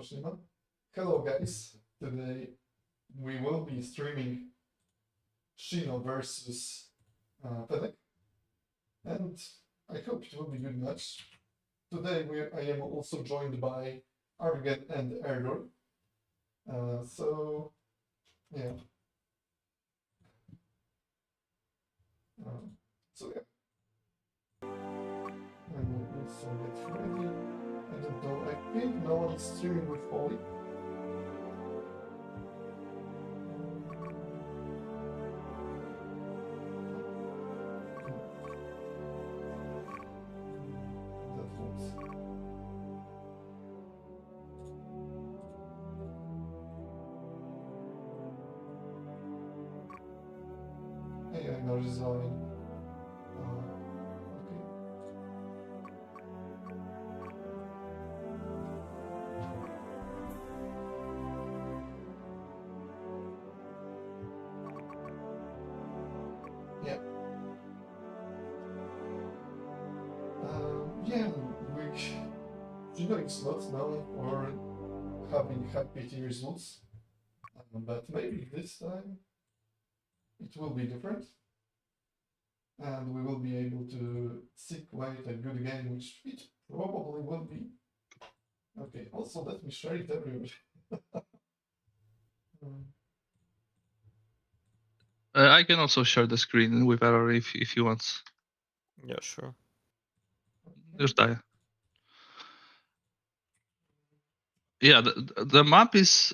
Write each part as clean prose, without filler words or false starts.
Shino. Hello guys, today we will be streaming Shino versus Fenek, and I hope it will be a good match. Today I am also joined by Argen and Erdor. So yeah. I will also get ready. I don't know, I think no one is streaming with Oli. That looks... Hey, I know design. Yeah, Shino is not known for having high-pitchy results, but maybe this time it will be different, and we will be able to see quite a good game, which it probably will be. Okay, also let me share it everywhere. I can also share the screen with error if you want. Yeah, sure. Już daję. Yeah, the map is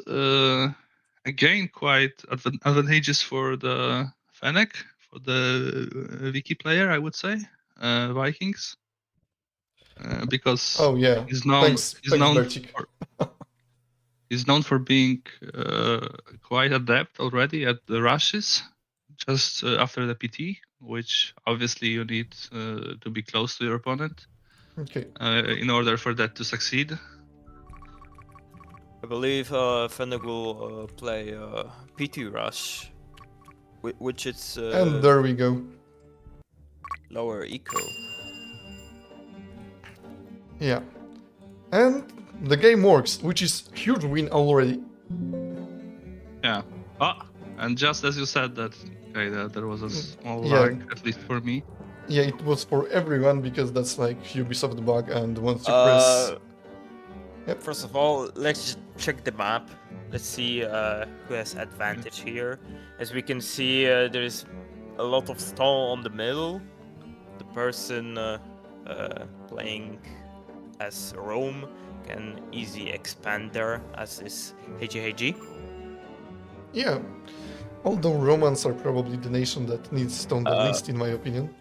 again quite advantageous for the Fenek, for the wiki player, I would say, Vikings, because Oh yeah, he's known he's known for being quite adept already at the rushes just after the PT, which obviously you need to be close to your opponent. Okay. In order for that to succeed. I believe Fenek will play PT Rush, which is and there we go. Lower eco. Yeah. And the game works, which is huge win already. Yeah. And just as you said that, okay, there was a small lag, at least for me. Yeah, it was for everyone because that's like Ubisoft bug, and once you press... Yep. First of all, let's just check the map. Let's see who has advantage here. As we can see, there's a lot of stone on the middle. The person playing as Rome can easily expand there, as is HG. Yeah, although Romans are probably the nation that needs stone the least, in my opinion.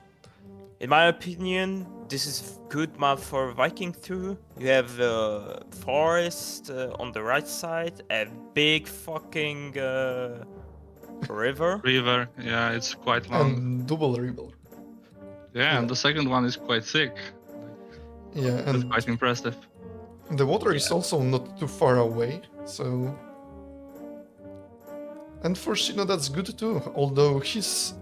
In my opinion, this is good map for Viking too. You have a forest on the right side, a big fucking river. River, yeah, it's quite long. And double river. Yeah, and the second one is quite thick. Yeah, and it's quite impressive. The water is also not too far away, so... And for Shino that's good too, although his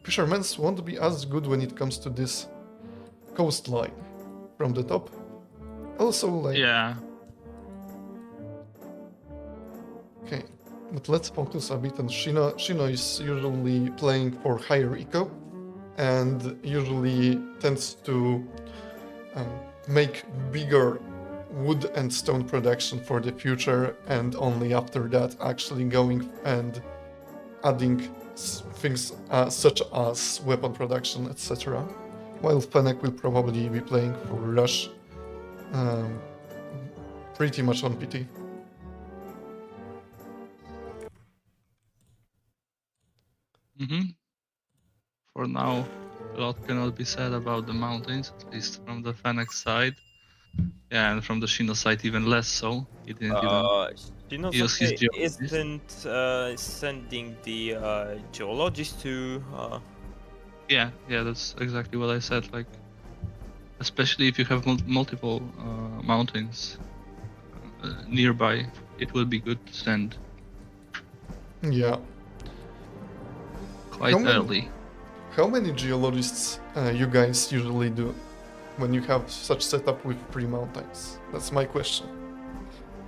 fishermen won't be as good when it comes to this coastline from the top. Also, like... Yeah. Okay, but let's focus a bit on Shino. Shino is usually playing for higher eco, and usually tends to make bigger wood and stone production for the future, and only after that actually going and adding things such as weapon production, etc. While Fenek will probably be playing for Rush pretty much on PT. For now, a lot cannot be said about the mountains, at least from the Fenek side. Yeah, and from the Shino side even less so. He didn't even use his geologist. Isn't sending the geologist to... Yeah, that's exactly what I said. Like, especially if you have multiple mountains nearby, it will be good to send. Yeah. Quite early. How many geologists you guys usually do when you have such setup with 3 mountains? That's my question.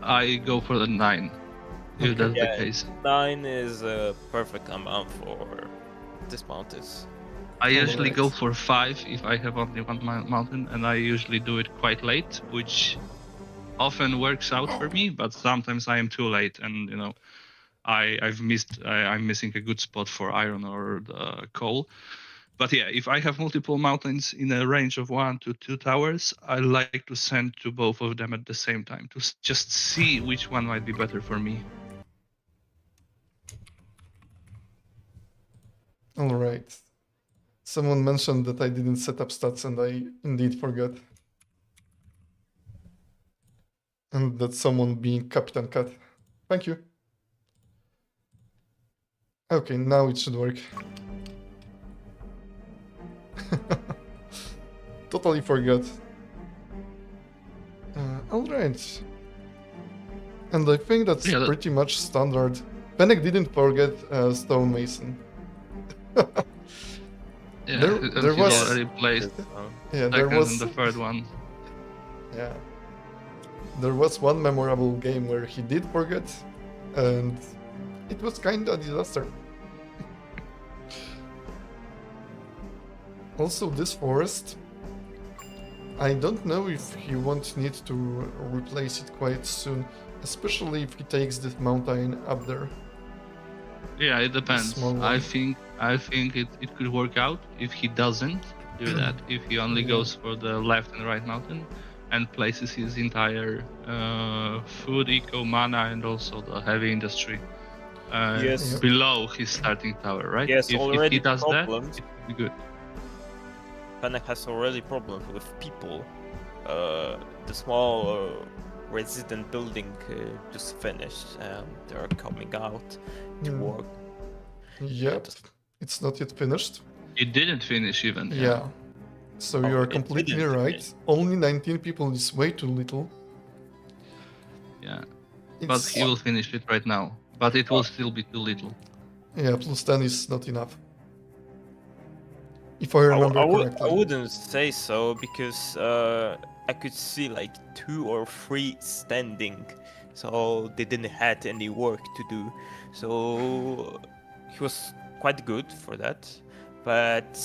I go for the 9. If Okay. that's Yeah. the case. 9 is a perfect amount for this mountains. I usually go Alright. for 5 if I have only one mountain, and I usually do it quite late, which often works out for me. But sometimes I am too late, and I'm missing a good spot for iron or the coal. But yeah, if I have multiple mountains in a range of 1 to 2 towers, I like to send to both of them at the same time to just see which one might be better for me. All right. Someone mentioned that I didn't set up stats, and I indeed forgot. And that someone being Captain Cat. Thank you. Okay, now it should work. Totally forgot. Alright. And I think that's Yeah, pretty much standard. Fenek didn't forget stonemason. Yeah, There- and there he's was- already placed Yeah, there second was. and the third one. Yeah. There was one memorable game where he did forget, and it was kind of a disaster. Also, this forest, I don't know if he won't need to replace it quite soon, especially if he takes this mountain up there. Yeah, it depends. Small I one. think it could work out if he doesn't do that. If he only Yeah. goes for the left and right mountain and places his entire food, eco, mana, and also the heavy industry Yes. below his starting tower, right? Yes, if already he does problems. that, it would be good. Fenek has already problems with people. The small resident building just finished, and they're coming out to Hmm. work. Yep, it's not yet finished. It didn't finish even. Yeah. So Oh, you're it completely didn't right. finish. Only 19 people is way too little. Yeah. But It's, he will finish it right now. But it will still be too little. yeah, plus 10 is not enough. If I remember I correctly. wouldn't say so because I could see like 2 or 3 standing, so they didn't had any work to do. So he was quite good for that. But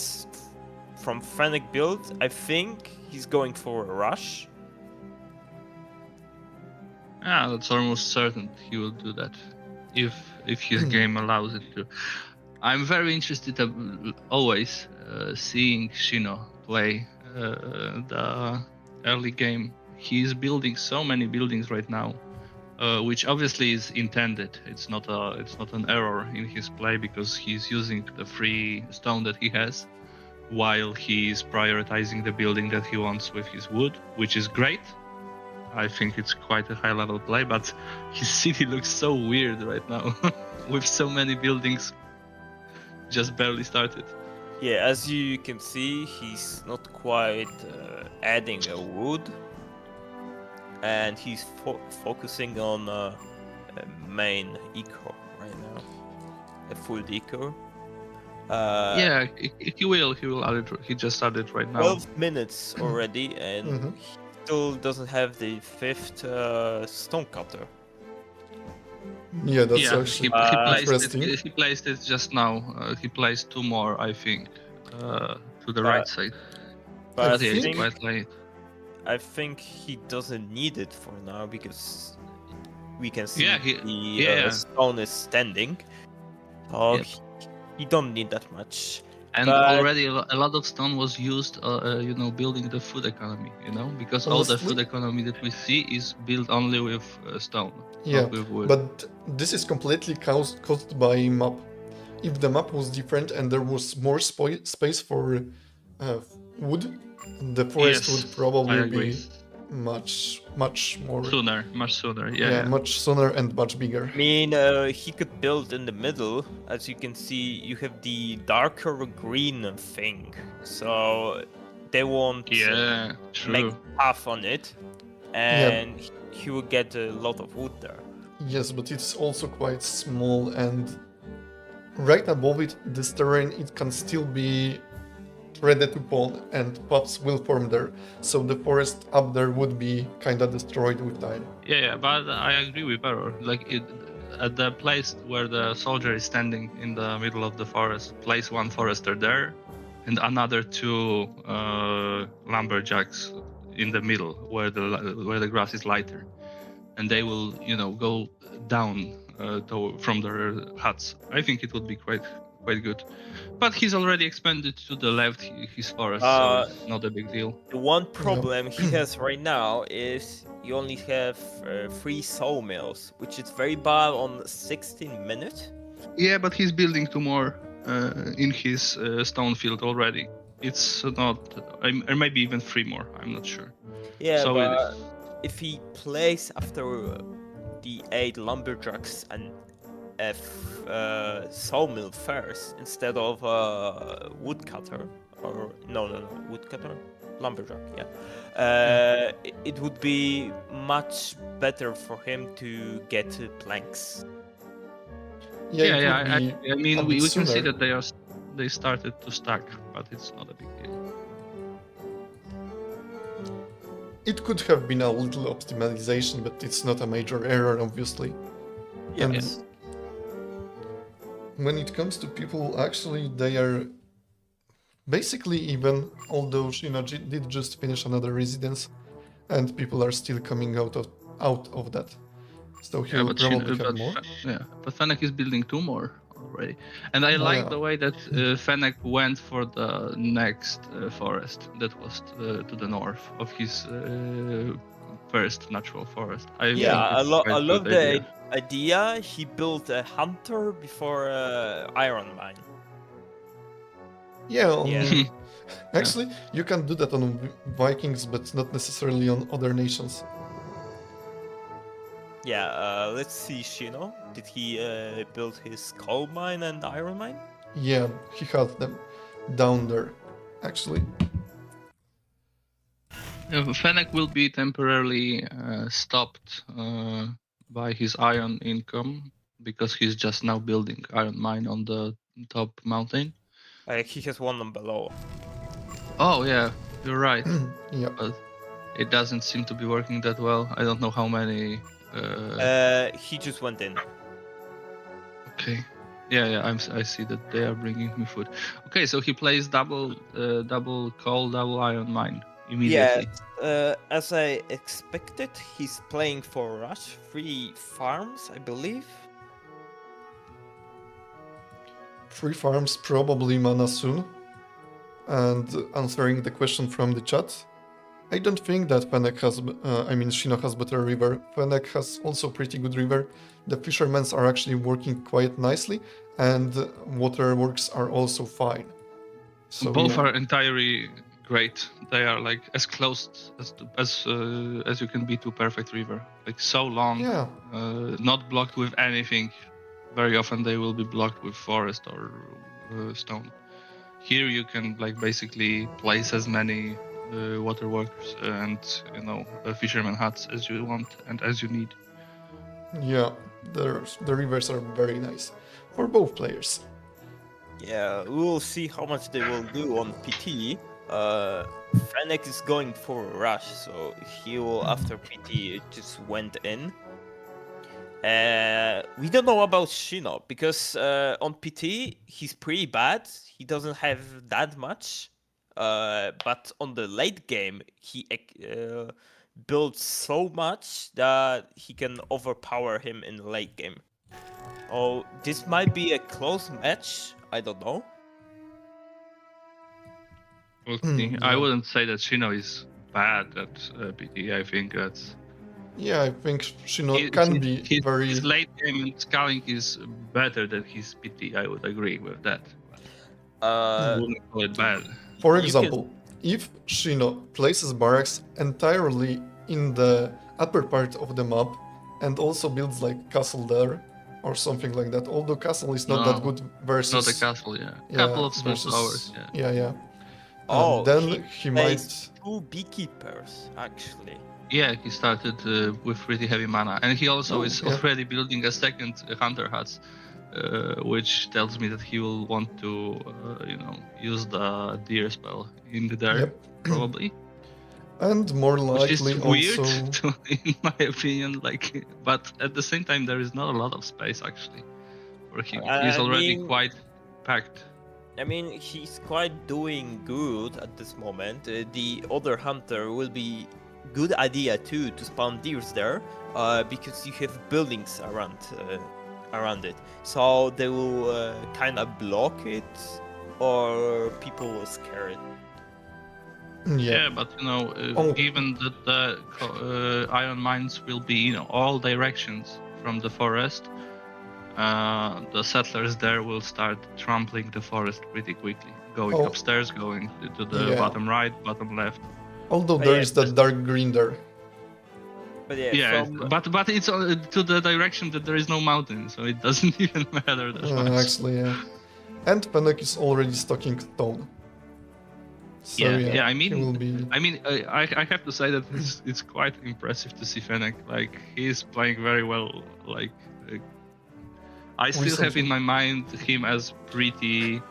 from Fenek build, I think he's going for a rush. Yeah, that's almost certain he will do that if his game allows it to. I'm very interested always seeing Shino play the early game. He's building so many buildings right now, which obviously is intended. It's not an error in his play because he's using the free stone that he has, while he's prioritizing the building that he wants with his wood, which is great. I think it's quite a high level play, but his city looks so weird right now with so many buildings just barely started. Yeah, as you can see, he's not quite adding a wood, and he's focusing on main eco right now, a full eco. Yeah, he will add it. He just added right now. 12 minutes already, and Mhm. he still doesn't have the 5th stone cutter. Yeah, that's Yeah, actually he interesting. placed it just now. He placed 2 more, I think, to the right side. But But yeah, it's think- quite late. I think he doesn't need it for now because we can see Yeah, the stone is standing. So Yep. he don't need that much. And But- already a lot of stone was used, building the food economy. Because all the Honestly- food economy that we see is built only with stone, Yeah, not with wood. but this is completely caused by map. If the map was different and there was more space for wood, the forest Yes, would I probably agree. be much more. Much sooner. Yeah, Yeah. much sooner and much bigger. I mean, he could build in the middle. As you can see, you have the darker green thing. So they won't Yeah, true. make path on it, and he will get a lot of wood there. Yes, but it's also quite small, and right above it, this terrain, it can still be ready to pawn, and pups will form there. So the forest up there would be kind of destroyed with time. Yeah, but I agree with Error. At the place where the soldier is standing in the middle of the forest, place one forester there, and another two lumberjacks in the middle where the grass is lighter, and they will go down from their huts. I think it would be quite good. But he's already expanded to the left his forest, so it's not a big deal. The one problem he has right now is you only have 3 sawmills, which is very bad on 16 minutes. Yeah, but he's building 2 more in his stone field already. It's not, or maybe even 3 more. I'm not sure. Yeah, so but if he plays after the 8 lumberjacks and sawmill first instead of woodcutter, or no, woodcutter, lumberjack, yeah. It would be much better for him to get planks. Yeah. I mean, we can see that they started to stack, but it's not a big deal. It could have been a little optimization, but it's not a major error, obviously. Yes. When it comes to people, actually, they are basically even, although Shino did just finish another residence, and people are still coming out of that. So he will probably have more. But Fenek is building 2 more already. And I like the way that Fenek went for the next forest that was to the north of his first natural forest. I love the idea. He built a hunter before iron mine. Actually, you can do that on Vikings, but not necessarily on other nations. Yeah, let's see Shino. Did he build his coal mine and iron mine? Yeah, he has them down there, actually. Fenek will be temporarily stopped by his iron income because he's just now building iron mine on the top mountain. He has one on below. Oh yeah, you're right. Yeah. But it doesn't seem to be working that well. I don't know how many. He just went in. Okay. Yeah. I see that they are bringing me food. Okay, so he plays double coal, double iron mine immediately. Yeah. As I expected, he's playing for Rush. 3 farms, I believe. 3 farms, probably mana soon. And answering the question from the chat, I don't think that Shino has better river. Fenek has also pretty good river. The fishermen are actually working quite nicely, and waterworks are also fine. So both are entirely great. They are like as close as you can be to perfect river. Like so long, not blocked with anything. Very often they will be blocked with forest or stone. Here you can basically place as many waterworks and fisherman huts as you want and as you need. Yeah, the rivers are very nice for both players. Yeah, we'll see how much they will do on PT. Fenek is going for a rush, so he will after PT just went in. We don't know about Shino because on PT he's pretty bad. He doesn't have that much. But on the late game, he builds so much that he can overpower him in the late game. Oh, this might be a close match. I don't know. Okay. I wouldn't say that Shino is bad at PT. I think that's... Yeah, I think Shino can be very... His late game scaling is better than his PT. I would agree with that. I wouldn't call it bad. For example, if Shino places barracks entirely in the upper part of the map and also builds castle there or something like that, although castle is not that good versus... Not a castle, couple of small towers, Yeah. Then he might... 2 beekeepers, actually. Yeah, he started with pretty heavy mana, and he also is already building a second hunter hut which tells me that he will want to, use the deer spell in there, Yep. probably. And more Which is likely weird, also... in my opinion. But at the same time, there is not a lot of space actually for him. He's already quite packed. I mean, he's quite doing good at this moment. The other hunter will be good idea too to spawn deers there, because you have buildings around it, so they will kind of block it, or people will scare it. Yeah, but given that the iron mines will be all directions from the forest, the settlers there will start trampling the forest pretty quickly, going upstairs, going to the bottom right, bottom left. Although there is that dark green there. But yeah, but it's to the direction that there is no mountain, so it doesn't even matter that much. Actually, yeah. And Fenek is already stocking stone. So, I mean, be... I have to say that it's quite impressive to see Fenek. He's playing very well. I still have in my mind him as pretty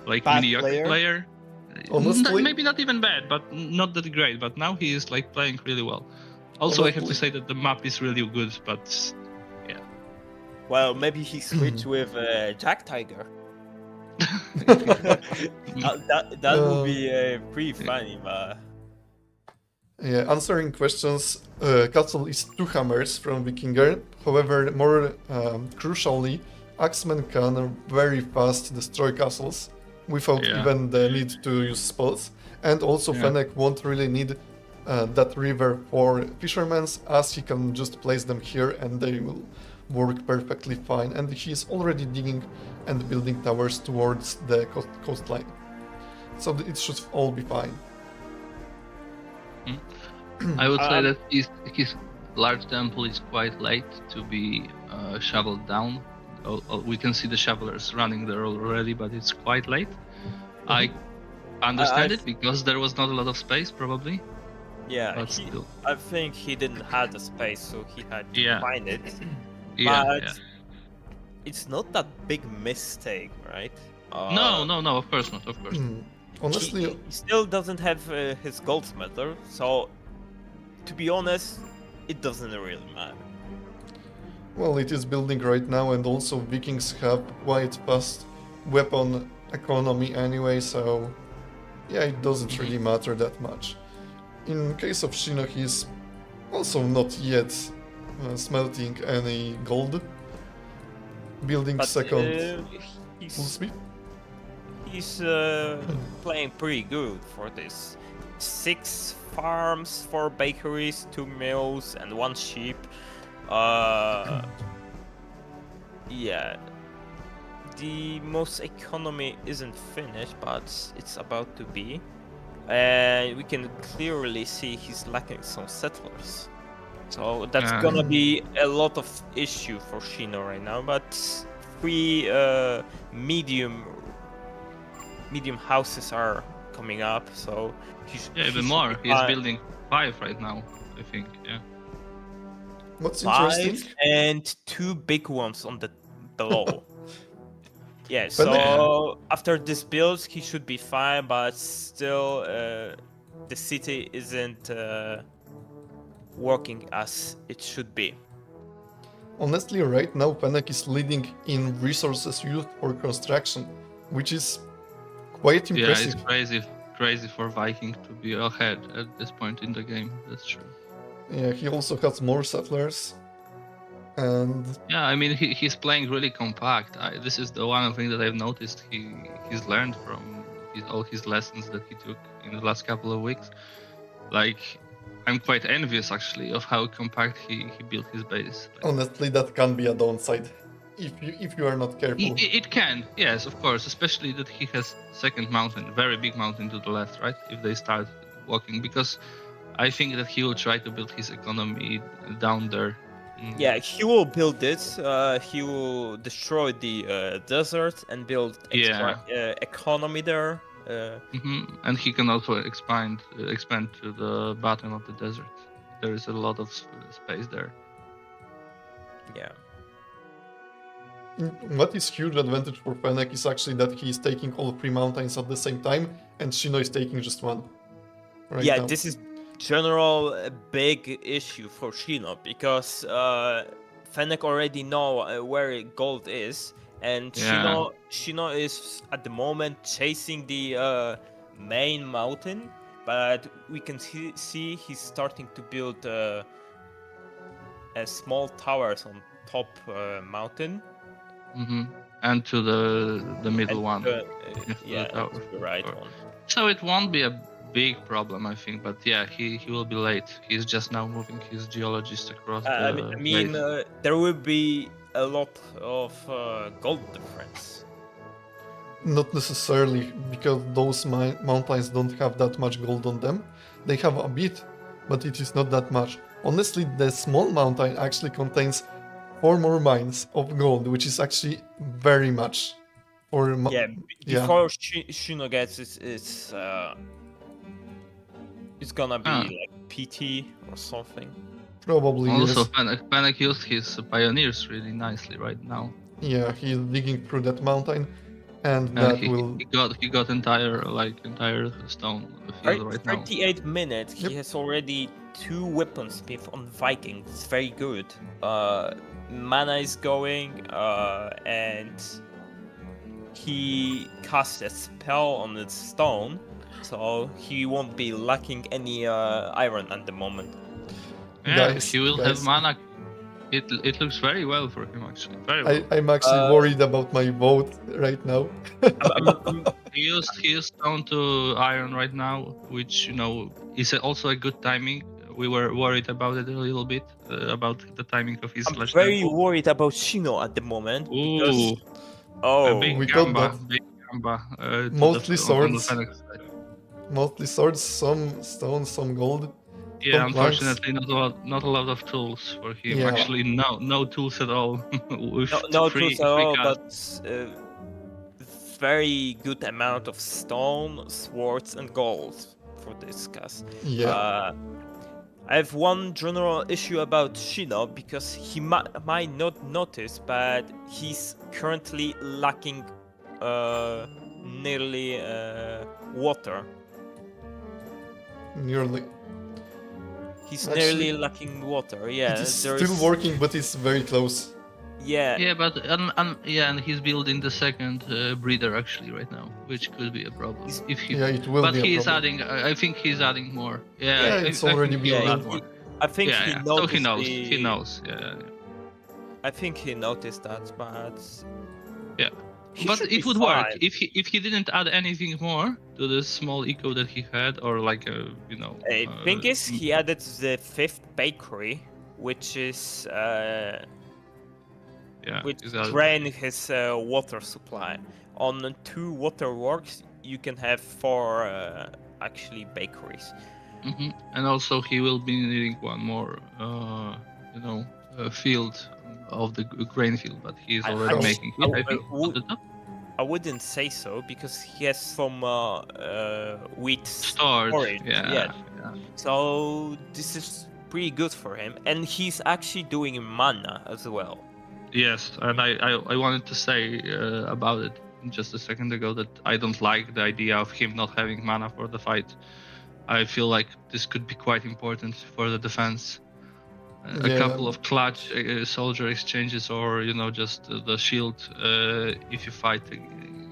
mediocre player. Honestly? Maybe not even bad, but not that great. But now he is playing really well. Also, I have to say that the map is really good, but yeah. Well, maybe he switched with Jack Tiger. that would be pretty funny, but... Yeah, answering questions, Castle is 2 hammers from Vikinger. However, more crucially, Axemen can very fast destroy castles without even the need to use spells. And also Fenek won't really need that river for fishermen, as he can just place them here and they will work perfectly fine. And he is already digging and building towers towards the coastline. So it should all be fine. I would say that his large temple is quite late to be shoveled down. We can see the shovelers running there already, but it's quite late. I understand it because there was not a lot of space, probably. Yeah, I think he didn't have the space, so he had to find it. But it's not that big mistake, right? No, of course not, of course. Honestly, he still doesn't have his goldsmith, so to be honest, it doesn't really matter. Well, it is building right now, and also Vikings have quite fast weapon economy anyway, so yeah, it doesn't really matter that much. In case of Shino, he's also not yet smelting any gold. Building second full speed. He's playing pretty good for this. 6 farms, 4 bakeries, 2 mills, and 1 sheep. Yeah. The most economy isn't finished, but it's about to be. And we can clearly see he's lacking some settlers. So that's gonna be a lot of issue for Shino right now, but 3 medium houses are coming up, so even more. He's building 5 right now, I think. Yeah. What's 5 interesting? and 2 big ones on the below. Yeah, so after this build, he should be fine, but still, the city isn't working as it should be. Honestly, right now Fenek is leading in resources used for construction, which is quite impressive. Yeah, it's crazy for Viking to be ahead at this point in the game. That's true. Yeah, he also has more settlers. And yeah, I mean he's playing really compact. This is the one thing that I've noticed he's learned from all his lessons that he took in the last couple of weeks. I'm quite envious actually of how compact he built his base. Honestly, that can be a downside if you are not careful. It can, yes, of course, especially that he has second mountain, very big mountain to the left, right? If they start walking, because I think that he will try to build his economy down there. Yeah, he will build this. He will destroy the desert and build extra economy there. And he can also expand to the bottom of the desert. There is a lot of space there. Yeah. what is huge advantage for Fenek is actually that he is taking all 3 mountains at the same time, and Shino is taking just 1. Right yeah, now. this is general big issue for Shino because Fenek already know where gold is, and Shino is at the moment chasing the main mountain, but we can see he's starting to build small towers on top mountain. And to the middle one. The the right one. So it won't be a big problem, I think. But yeah, he will be late. He's just now moving his geologist across I mean, there will be a lot of gold difference. Not necessarily, because those mountains don't have that much gold on them. They have a bit, but it is not that much. Honestly, the small mountain actually contains 4 more mines of gold, which is actually very much. Before Shino gets it's gonna be like PT or something. Probably. Also, yes. Fenek used his pioneers really nicely right now. Yeah, he's digging through that mountain, and he got entire stone field right now. 38 minutes. He has already 2 weaponsmith on Viking. It's very good. Mana is going, and he cast a spell on the stone, so he won't be lacking any iron at the moment. Yeah, he will have mana. It looks very well for him, actually. Very well. I'm actually worried about my vote right now. He used stone to iron right now, which is also a good timing. We were worried about it a little bit, about the timing of his slash. I'm very worried about Shino at the moment. Ooh, a big gamba. Mostly swords. Mostly swords, some stone, some gold. Yeah, unfortunately, not a lot of tools for him. Yeah. Actually, no tools at all. no tools at all, but very good amount of stone, swords, and gold for this cast. Yeah. I have one general issue about Shino because he might not notice, but he's currently lacking nearly water. Nearly. He's nearly lacking water. Yeah, it's still working, but it's very close. Yeah. Yeah, but and he's building the second breeder actually right now, which could be a problem. It will. But he is adding. I think he's adding more. Yeah, it's already built. I think he noticed. So he knows. Yeah. I think he noticed that, but yeah. But it would work if he didn't add anything more to the small eco that he had, or like thing is, he added the 5th bakery, which is which drain his water supply. On 2 waterworks, you can have 4 actually bakeries. And also he will be needing one more, field of the grain field, but he's already making it. I think. I wouldn't say so because he has some wheat storage. Yeah. So this is pretty good for him, and he's actually doing mana as well. Yes, and I wanted to say about it just a second ago that I don't like the idea of him not having mana for the fight. I feel like this could be quite important for the defense. A couple of clutch soldier exchanges, or just the shield if you fight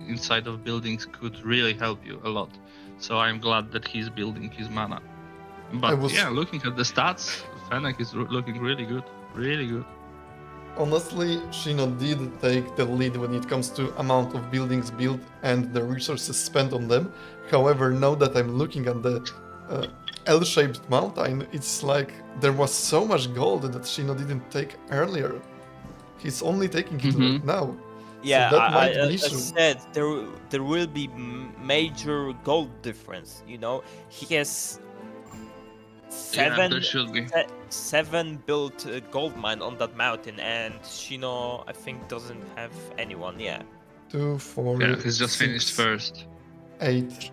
inside of buildings could really help you a lot. So I'm glad that he's building his mana. But looking at the stats, Fenek is looking really good. Really good. Honestly, Shino did take the lead when it comes to amount of buildings built and the resources spent on them. However, now that I'm looking at the L-shaped mountain, it's like there was so much gold that Shino didn't take earlier. He's only taking it right now. Yeah, so that might be an issue. I said there will be major gold difference. He has 7 built gold mine on that mountain, and Shino I think doesn't have anyone yet. 2, 4. Yeah, he's just finished first. 8,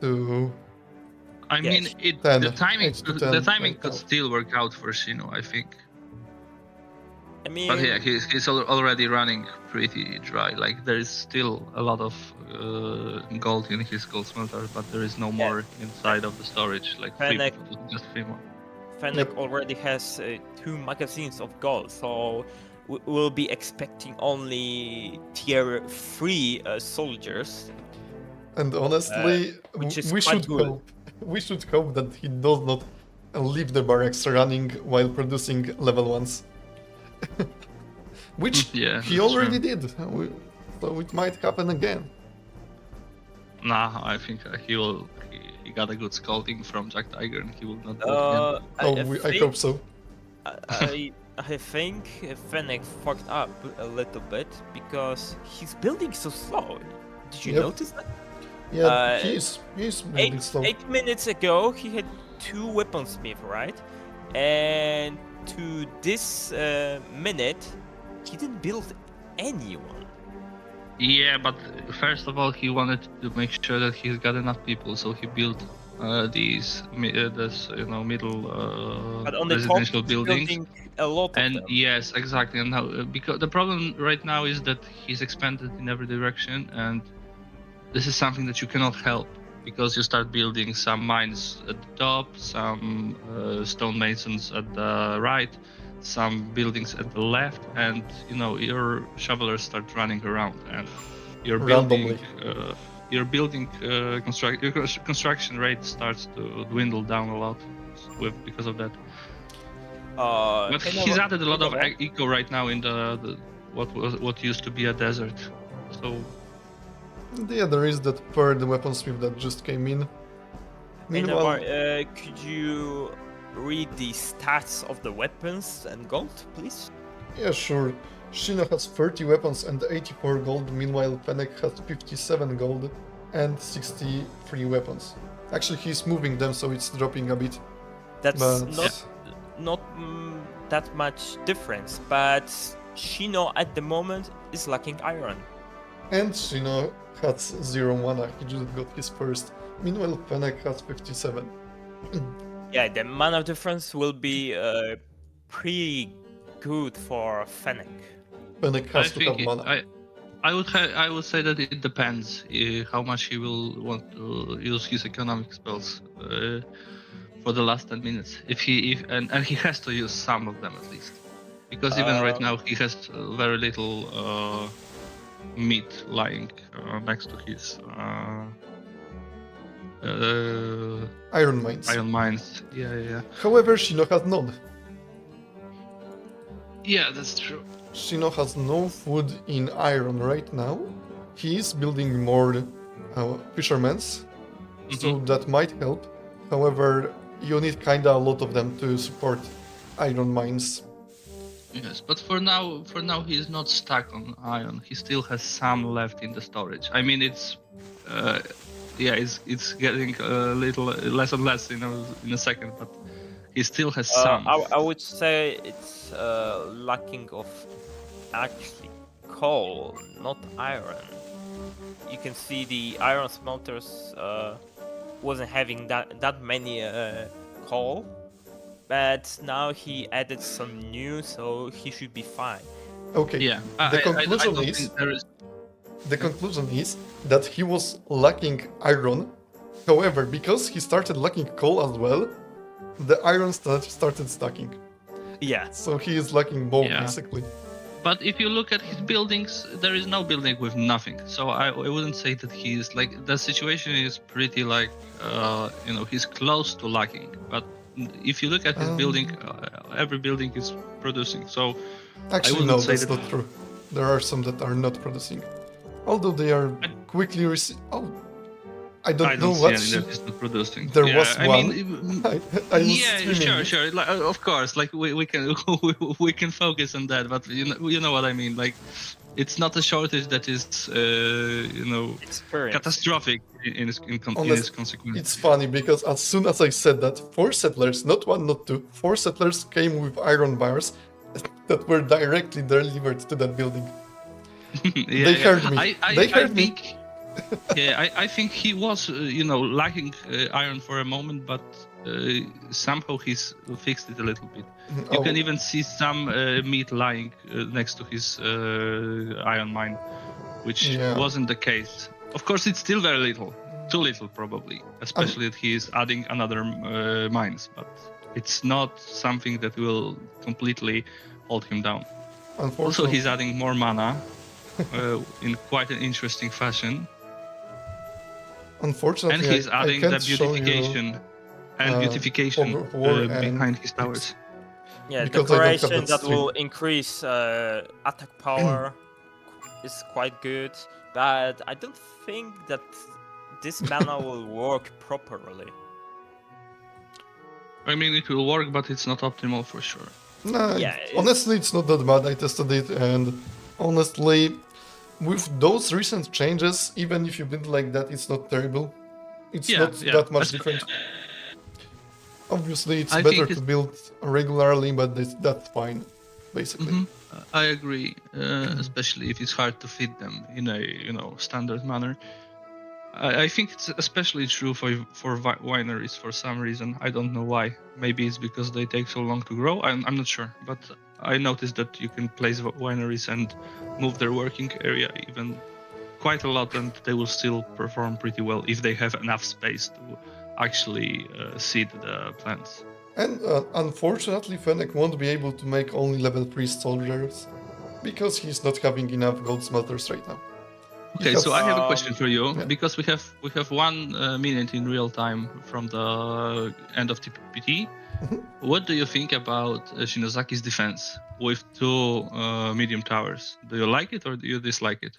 2. I mean, 10, the timing could still work out for Shino, I think. I mean, But yeah, he's already running pretty dry. Like there is still a lot of gold in his gold smelter, but there is no more inside of the storage. Like just 3 more. Fenek already has 2 magazines of gold, so we'll be expecting only tier 3 soldiers. And honestly, which is we quite should good. hope. We should hope that he does not leave the barracks running while producing level 1s. Which he already did. So it might happen again. Nah, I think he got a good scolding from Jack Tiger, and he will not do it again. I hope so. I think Fenek fucked up a little bit because he's building so slow. Did you notice that? Yeah, he's building slow. 8 minutes ago, he had 2 weaponsmith, right? And to this minute, he didn't build anyone. Yeah, but first of all, he wanted to make sure that he's got enough people, so he built these middle but on the residential top, buildings. Building a lot of them. Yes, exactly. And now because the problem right now is that he's expanded in every direction, and this is something that you cannot help because you start building some mines at the top, some stonemasons at the right, some buildings at the left, and your shovelers start running around, and your construction rate starts to dwindle down a lot because of that. But he's added a lot of eco right now in the what used to be a desert. So yeah, there is that third weaponsmith that just came in. Meanwhile, could you read the stats of the weapons and gold, please? Yeah, sure. Shino has 30 weapons and 84 gold, meanwhile Fenek has 57 gold and 63 weapons. Actually, he's moving them, so it's dropping a bit. That's not that much difference, but Shino at the moment is lacking iron. And Shino has 0 mana, he just got his first. Meanwhile, Fenek has 57. Yeah, the mana difference will be pretty good for Fenek. Fenek has to have mana. I would say that it depends how much he will want to use his economic spells for the last 10 minutes. And he has to use some of them at least, because even right now he has very little meat lying next to his iron mines. Iron mines. Yeah. However, Shino has none. Yeah, that's true. Shino has no food in iron right now. He is building more fishermen's, so that might help. However, you need kinda a lot of them to support iron mines. Yes, but for now he is not stuck on iron. He still has some left in the storage. I mean, it's getting a little less and less, in a second, but he still has some. I would say it's lacking of actually coal, not iron. You can see the iron smelters wasn't having that many coal, but now he added some new, so he should be fine. Okay. Yeah. The conclusion is that he was lacking iron. However, because he started lacking coal as well, the iron started stacking. Yeah. So he is lacking both, basically. But if you look at his buildings, there is no building with nothing. So I wouldn't say that he's like, the situation is pretty like, he's close to lacking. But if you look at his building, every building is producing. So actually, no, that's not true. There are some that are not producing. Although they are quickly I don't know what that is not producing. There was one. Sure. Like, of course, like we can we can focus on that, but you know what I mean. Like, it's not a shortage that is catastrophic in its consequence. It's funny because as soon as I said that, 4 settlers, not 1, not 2, 4 settlers came with iron bars that were directly delivered to that building. They heard me. I I think he was, lacking iron for a moment, but somehow he's fixed it a little bit. You can even see some meat lying next to his iron mine, which wasn't the case. Of course, it's still very little, too little probably, especially that he is adding another mines, but it's not something that will completely hold him down. Also, he's adding more mana in quite an interesting fashion. Unfortunately, and he's adding the beautification behind his towers. Yeah, decoration that will increase attack power is quite good, but I don't think that this mana will work properly. I mean, it will work, but it's not optimal for sure. Nah, honestly, it's not that bad. I tested it, and honestly, with those recent changes, even if you build like that, it's not terrible. It's not that much different. Obviously, it's better to build regularly, but that's fine, basically. Mm-hmm. I agree, especially if it's hard to feed them in a standard manner. I think it's especially true for wineries for some reason. I don't know why. Maybe it's because they take so long to grow. I'm not sure, but I noticed that you can place wineries and move their working area even quite a lot, and they will still perform pretty well if they have enough space to actually seed the plants. And unfortunately, Fenek won't be able to make only level 3 soldiers because he's not having enough gold smelters right now. Okay, so I have a question for you, because we have 1 minute in real time from the end of TPT. What do you think about Shinozaki's defense with 2 medium towers? Do you like it or do you dislike it?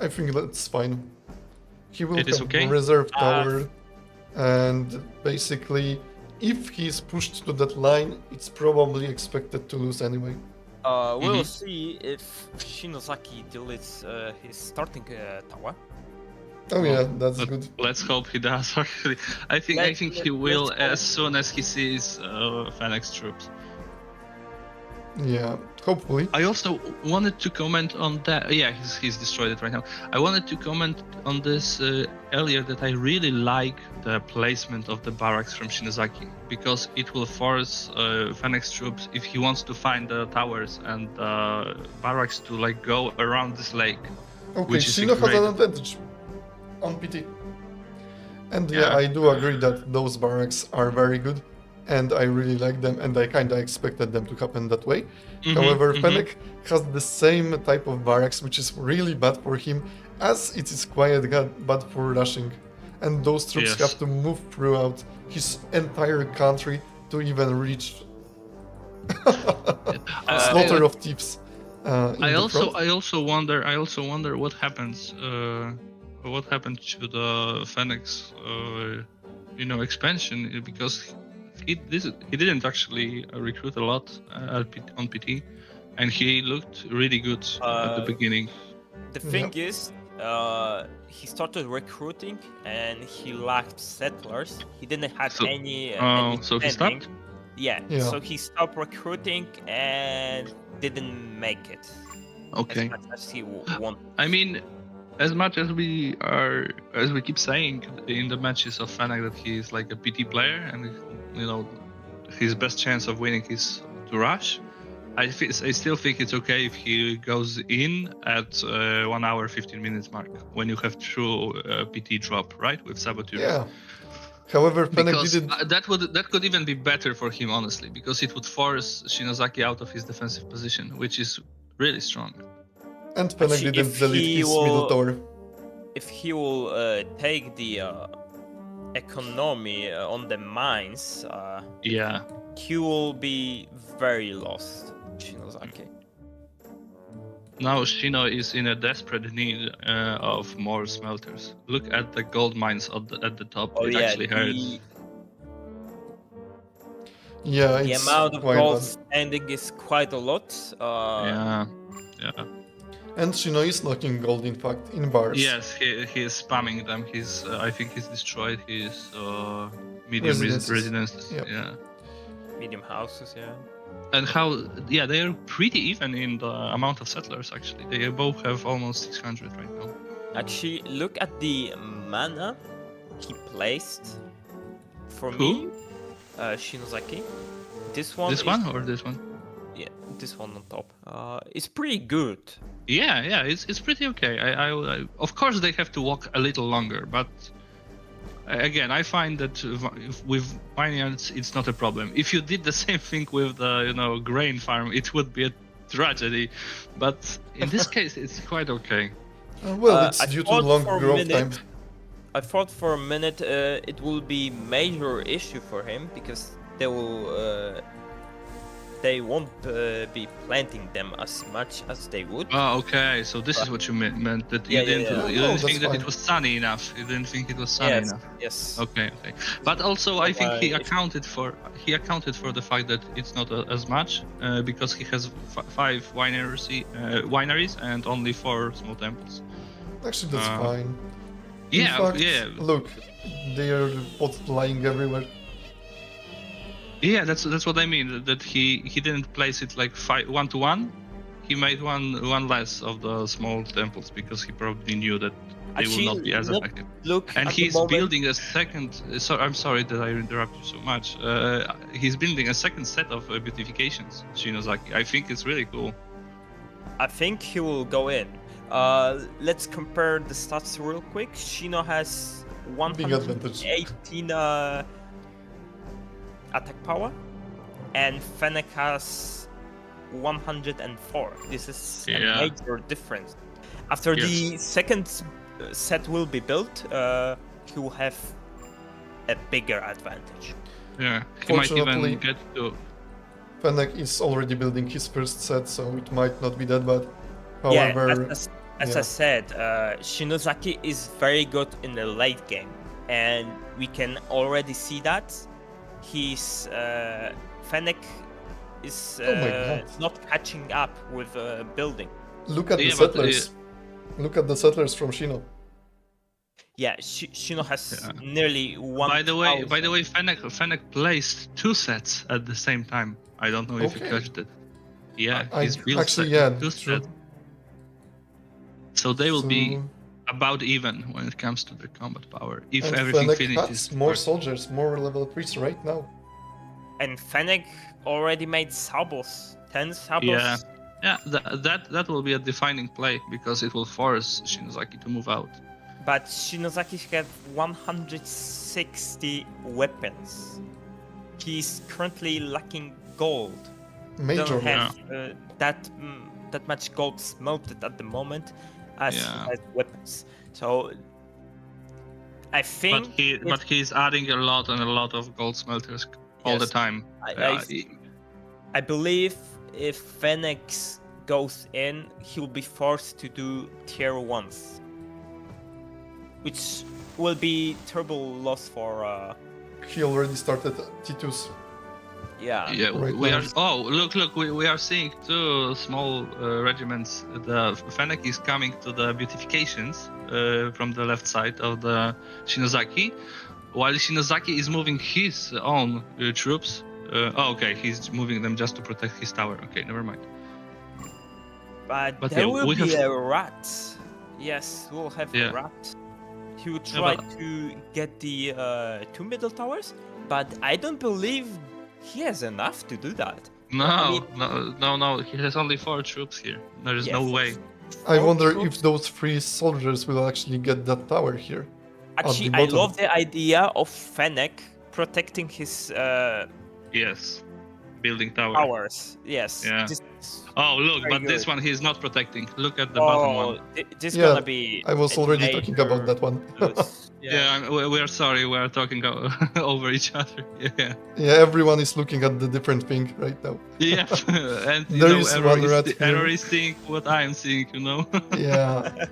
I think that's fine. He will have a reserve tower, and basically, if he's pushed to that line, it's probably expected to lose anyway. We'll see if Shinozaki deletes his starting tower. Oh yeah, that's good. Let's hope he does. Actually, I think he will as soon as he sees Fenek's troops. Yeah, hopefully. I also wanted to comment on that. Yeah, he's destroyed it right now. I wanted to comment on this earlier, that I really like the placement of the barracks from Shinozaki, because it will force Fenek's troops, if he wants to find the towers and barracks, to go around this lake. Okay, Shino has an advantage on PT. And I do agree that those barracks are very good, and I really like them, and I kinda expected them to happen that way. However, Fenek has the same type of barracks, which is really bad for him, as it is quite bad for rushing. And those troops have to move throughout his entire country to even reach slaughter of thieves. I also wonder what happens. What happened to the Fenek's expansion, because he didn't actually recruit a lot on PT, and he looked really good at the beginning. The thing is, he started recruiting and he lacked settlers. He didn't have any so he stopped? Yeah, so he stopped recruiting and didn't make it. Okay. As much as he wanted. I mean, as much as we keep saying in the matches of Fenek that he is like a PT player, and his best chance of winning is to rush, I still think it's okay if he goes in at 1 hour 15 minutes mark, when you have true PT drop, right, with saboteurs. Yeah. However, Fenek didn't. That could even be better for him, honestly, because it would force Shinozaki out of his defensive position, which is really strong. And Fenek didn't delete his middle tower. If he will take the economy on the mines, he will be very lost, Shinozaki. Now Shino is in a desperate need of more smelters. Look at the gold mines at the top. Actually hurts. Yeah, the amount of gold standing is quite a lot. Yeah. And Shino is knocking gold, in fact, in bars. Yes, he is spamming them. I think he's destroyed his medium residences. Yep. Yeah. Medium houses, And they are pretty even in the amount of settlers, actually. They both have almost 600 right now. Actually, look at the mana he placed for Who? me, Shinozaki. This one. This one or this one? Yeah, this one on top. It's pretty good. Yeah, it's pretty okay. I of course they have to walk a little longer, but again, I find that with vineyards it's not a problem. If you did the same thing with the grain farm, it would be a tragedy. But in this case, it's quite okay. Well, it's due to long growth time. I thought for a minute it will be major issue for him because they won't be planting them as much as they would. Oh, okay. So this is what you meant that you didn't think that fine. it was sunny enough. You didn't think it was sunny enough. Yes. Okay. But also, I think he accounted for the fact that it's not as much because he has 5 wineries and only 4 small temples. Actually, that's fine. Yeah, In fact, yeah. Look, they are pots lying everywhere. Yeah, that's what I mean. That he didn't place it like 1-to-1. He made one less of the small temples because he probably knew that they will not be as effective. And he's building a second. I'm sorry that I interrupt you so much. He's building a second set of beautifications, Shinozaki. I think it's really cool. I think he will go in. Let's compare the stats real quick. Shino has 118 attack power, and Fenek has 104. This is a major difference. After the second set will be built, he will have a bigger advantage. Yeah, he might even get to. Fenek is already building his first set, so it might not be that bad. However, as I said, Shinozaki is very good in the late game, and we can already see that. His Fenek is not catching up with building. Look at the settlers. Look at the settlers from Shino. Yeah, Shino has nearly 1. By the way, Fenek placed 2 sets at the same time. I don't know if you catched it. Yeah, he's built 2 sets. So they will be about even when it comes to their combat power. If everything Fenek finishes. has more soldiers, more level 3s right now. And Fenek already made sables, 10 sables. Yeah, that will be a defining play because it will force Shinozaki to move out. But Shinozaki have 160 weapons. He's currently lacking gold. Major. Don't have that much gold smelted at the moment as he has weapons. So I think. But he's adding a lot of gold smelters all the time. I believe if Fenek goes in, he'll be forced to do tier 1s, which will be terrible loss for. He already started T2s. Yeah. We are. Oh, look! We are seeing 2 small regiments. The Fenek is coming to the beautifications from the left side of the Shinozaki, while Shinozaki is moving his own troops. He's moving them just to protect his tower. Okay, never mind. But there will be a rat. Yes, we'll have a rat. He will try to get the 2 middle towers, but I don't believe he has enough to do that. No. He has only 4 troops here. There is no way. I wonder if those 3 soldiers will actually get that tower here. Actually, I love the idea of Fenek protecting his building towers. Yes. Yeah. Look, but good. This one he's not protecting. Look at the bottom one. This is gonna be. I was already talking about that one. We are sorry. We are talking over each other. Yeah, everyone is looking at the different thing right now. Yeah, and there is one rat here. Error is seeing what I am seeing. Yeah.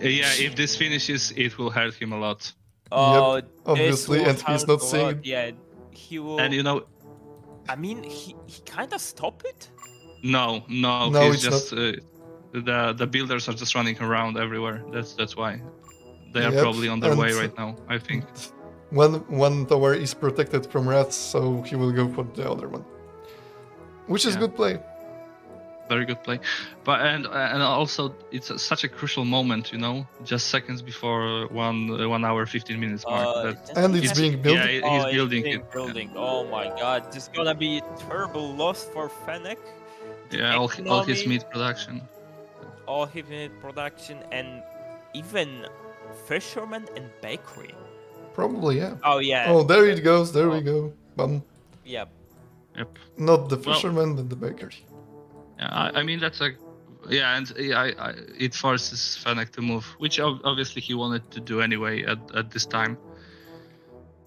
If this finishes, it will hurt him a lot. Yep, obviously, and he's not seeing. Yeah, he will. And I mean, he kind of stopped it. No, he's just the builders are just running around everywhere. That's why they are probably on their way right now. I think one tower is protected from rats, so he will go for the other one, which is good play. very good play. But and also it's such a crucial moment, you know, just seconds before 1 hour 15 minutes mark. And it's being built. Yeah, he's building being it. building. Oh my god, this is gonna be a terrible loss for Fenek. Yeah, all his meat production. All his meat production, and even fisherman and bakery. Probably, yeah. Oh yeah. Oh, there it goes. There we go. Bum. Yeah. Yep. Not the fisherman, but the bakery. Yeah, I mean that's and it forces Fenek to move, which obviously he wanted to do anyway at this time.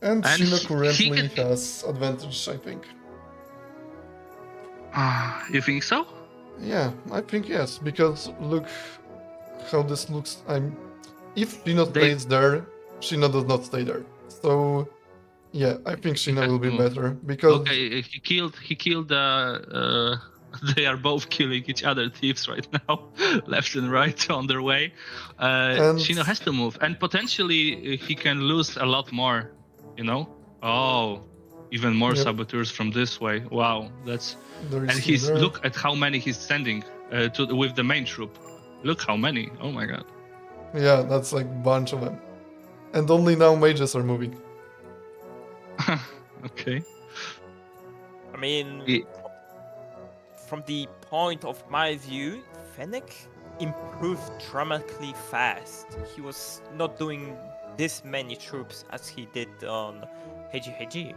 And Shino currently he has advantage, I think. You think so? Yeah, I think yes, because look how this looks. If Shino stays there, Shino does not stay there. So yeah, I think Shino will be better because he killed they are both killing each other thieves right now, left and right on their way. And Shino has to move, and potentially he can lose a lot more, you know. Oh, even more saboteurs from this way. Wow, and he's look at how many he's sending with the main troop. Look how many. Oh my god. Yeah, that's like a bunch of them. And only now mages are moving. Okay. I mean, from the point of my view, Fenek improved dramatically fast. He was not doing this many troops as he did on Heiji.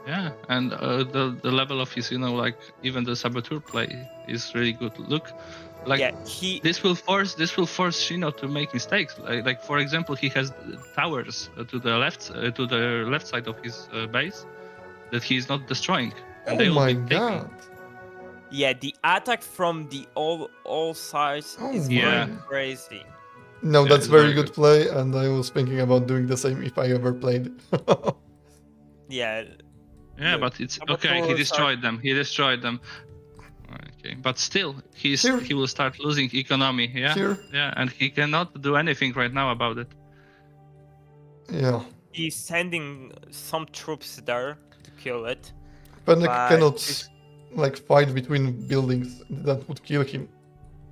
Yeah, and the level of his, you know, like even the saboteur play is really good. Look, like this will force Shino to make mistakes. Like for example, he has towers to the left side of his base that he is not destroying. And oh my god! Yeah, the attack from the all sides is going crazy. No, that's very good play, and I was thinking about doing the same if I ever played. Yeah. Yeah, but it's okay. He destroyed them. Okay, but still, he will start losing economy. Yeah, yeah, and he cannot do anything right now about it. Yeah. He's sending some troops there to kill it. Fenek cannot like fight between buildings. That would kill him.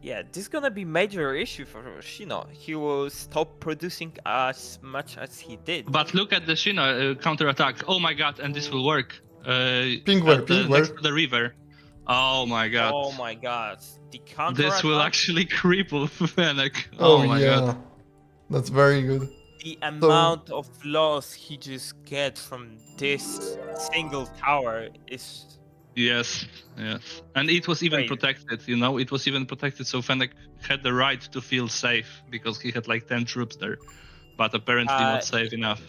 Yeah, this is gonna be major issue for Shino. He will stop producing as much as he did. But look at the Shino counterattack. Oh my god, and this will work. Ping where? Next to the river. Oh my god. Oh my god. The counterattack. This will actually cripple Fenek. Oh my god. That's very good. The amount of loss he just gets from this single tower is... Yes. And it was even protected, you know, it was even protected, so Fenek had the right to feel safe because he had like 10 troops there, but apparently not safe enough.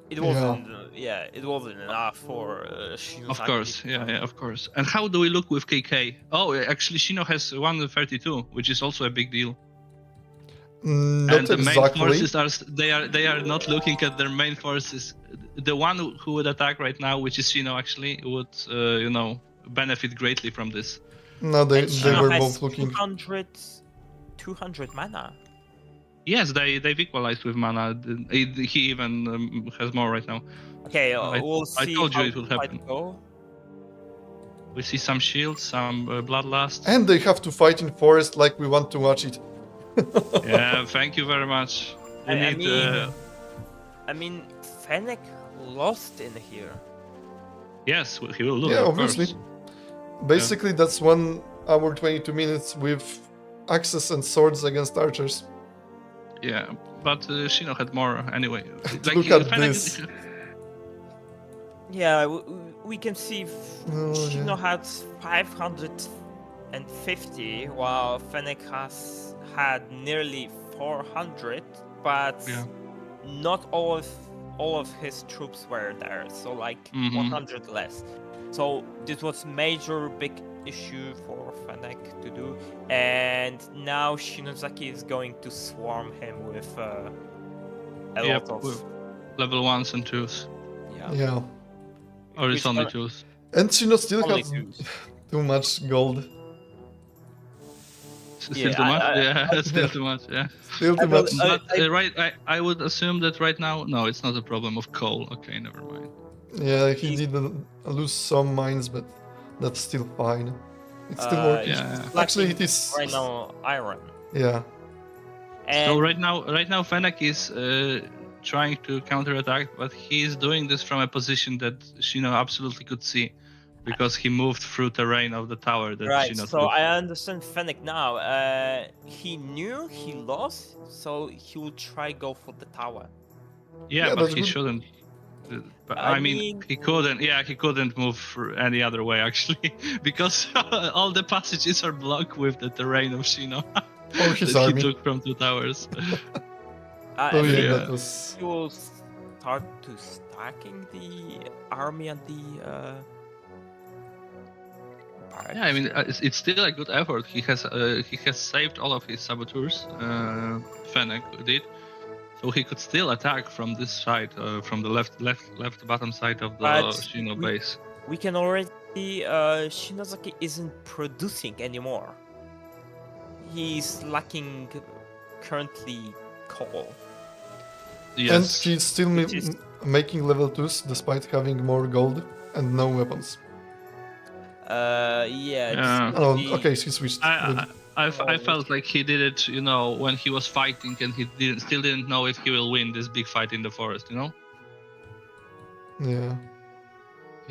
It wasn't, it wasn't enough for Shino. Of course, of course. And how do we look with KK? Oh, actually Shino has 132, which is also a big deal. Not and the exactly. main forces they are not looking at their main forces. The one who would attack right now, which is Shino, actually would benefit greatly from this. No, they were both looking. 200 mana. Yes, they've equalized with mana. He even has more right now. Okay, we'll see. I told you it will happen. Go. We see some shields, some bloodlust. And they have to fight in forest like we want to watch it. Yeah, thank you very much. I mean, Fenek lost in here. Yes, he will lose. Yeah, obviously. Basically, that's 1 hour 22 minutes with axes and swords against archers. Yeah, but Shino had more anyway. Like, look at this. Yeah, we can see Shino has 550, while Fenek has had nearly 400, but not all of his troops were there, so like 100 less. So this was major big issue for Fenek to do, and now Shinozaki is going to swarm him with a lot of level 1s and 2s. Yeah. Or it's only 2s. And Shino still has too much gold. Still too much? Still too much, Still too much. But I would assume that right now, no, it's not a problem of coal. Okay, never mind. Yeah, he did lose some mines, but that's still fine. It's still working. Yeah. Actually, it is. right now iron. Yeah. And So right now Fenek is trying to counterattack, but he's doing this from a position that Shino absolutely could see, because he moved through terrain of the tower that right, Shino so threw. I understand Fenek now. He knew he lost, so he will try go for the tower. Yeah, Yeah, but that's he good. shouldn't. But I I mean, mean- he couldn't. Yeah, he couldn't move any other way actually, because all the passages are blocked with the terrain of Shino Or his that army. he took from two towers. I Oh mean, yeah, Yeah. that was. he will start to stacking the army and the. Yeah, I mean, it's still a good effort. He has saved all of his saboteurs. Fenek did, so he could still attack from this side, from the left bottom side of the But Shino we- base. We can already see Shinozaki isn't producing anymore. He's lacking currently coal. Yes. And he's still Which is- making level 2s despite having more gold and no weapons. Yeah. It's Yeah. gonna Oh, be- okay, he switched. Good. I felt like he did it, when he was fighting, and he still didn't know if he will win this big fight in the forest, Yeah.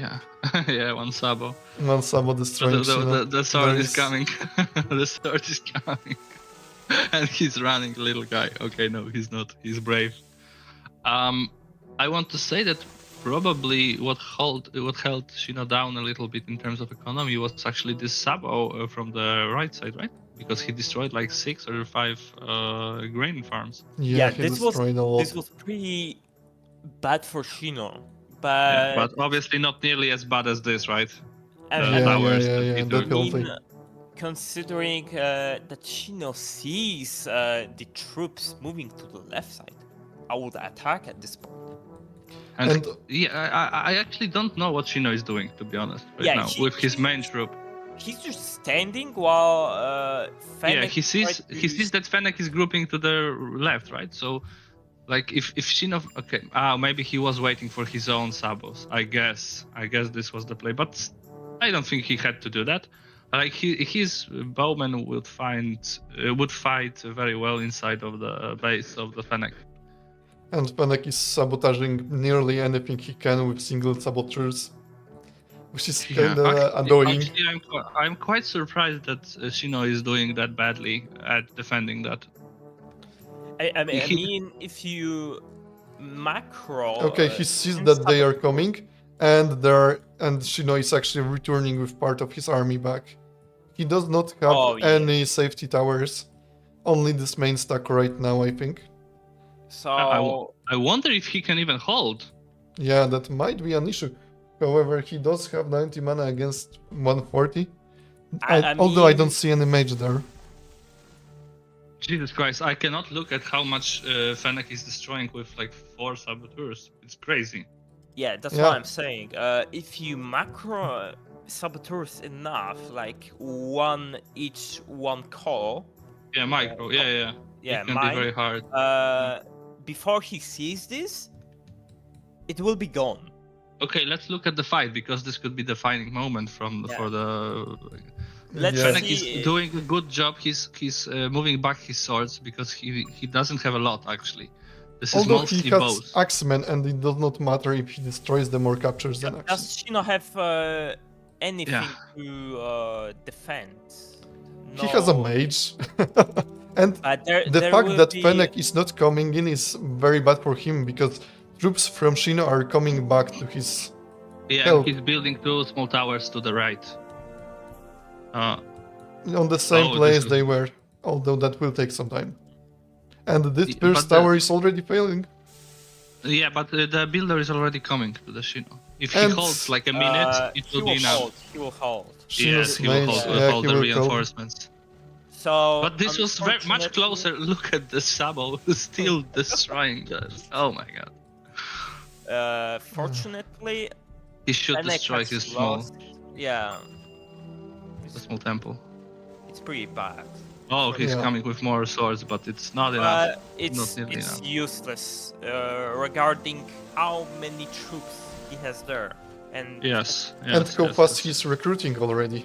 Yeah, yeah, one sabo. One Sabo So destroying Shino. the sword There is coming. The sword is coming. And he's running, little guy. Okay, no, he's not. He's brave. I want to say that probably what held Shino down a little bit in terms of economy was actually this Sabo from the right side, right? Because he destroyed like 6 or 5 grain farms. Yeah, Yeah, he this was- destroyed a lot. This was pretty bad for Shino, Yeah, but, but obviously not nearly as bad as this, right? I Yeah, mean, towers yeah, that yeah, he that took. will- I mean, considering that Shino sees the troops moving to the left side, I would attack at this point. And yeah, I actually don't know what Shino is doing, to be honest, right Yeah, now with his main troop. He's just standing while Fenek Yeah, he sees tries to- that Fenek is grouping to the left, right? So, like, if Shino, okay, maybe he was waiting for his own sabos. I guess this was the play, but I don't think he had to do that. Like, his bowmen would fight very well inside of the base of the Fenek. And Fenek is sabotaging nearly anything he can with single saboteurs, which is kinda annoying. Actually, I'm quite surprised that Shino is doing that badly at defending that. I mean, if you macro. Okay, he sees and that they sabo- are coming, and Shino is actually returning with part of his army back. He does not have Oh, yeah. any safety towers, only this main stack right now, I think. So I wonder if he can even hold. Yeah, that might be an issue. However, he does have 90 mana against 140. Although I mean- don't see any mage there. Jesus Christ, I cannot look at how much Fenek is destroying with like 4 saboteurs. It's crazy. yeah, that's Yeah. what I'm saying. If you macro saboteurs enough, like one call, Yeah, micro. Yeah. yeah, It can mine, be very hard. before he sees this, it will be gone. Okay, let's look at the fight, because this could be the defining moment Yeah. for the. Let's Yeah. Fenek see. is doing a good job. He's moving back his swords because he doesn't have a lot actually. This is Although mostly he has bows. axemen, and it does not matter if he destroys them or captures them. Does Shino have anything Yeah. to defend? He has a No. mage. And There, the there fact will that be- Fenek is not coming in is very bad for him, because troops from Shino are coming back to his... Yeah, help. he's building 2 small towers to the right. on the same Oh, place this is- they were, although that will take some time. And this Yeah, first but tower is already failing. Yeah, but the builder is already coming to the Shino. If he And- holds like a minute, it he will be will enough. hold. He will hold. Yes, Shino's he will mage, hold, yeah, hold he the will hold. reinforcements. So, But this was very much unfortunately- closer. Look at the Sabo still destroying that. Oh my god. Fortunately, He should Fenek destroy has his small lost. Yeah, the small temple. it's pretty bad. Oh, he's Yeah. coming with more swords, but it's not enough. It's Not nearly it's enough. useless regarding how many troops he has there, and Yes. And how fast yes. he's recruiting already.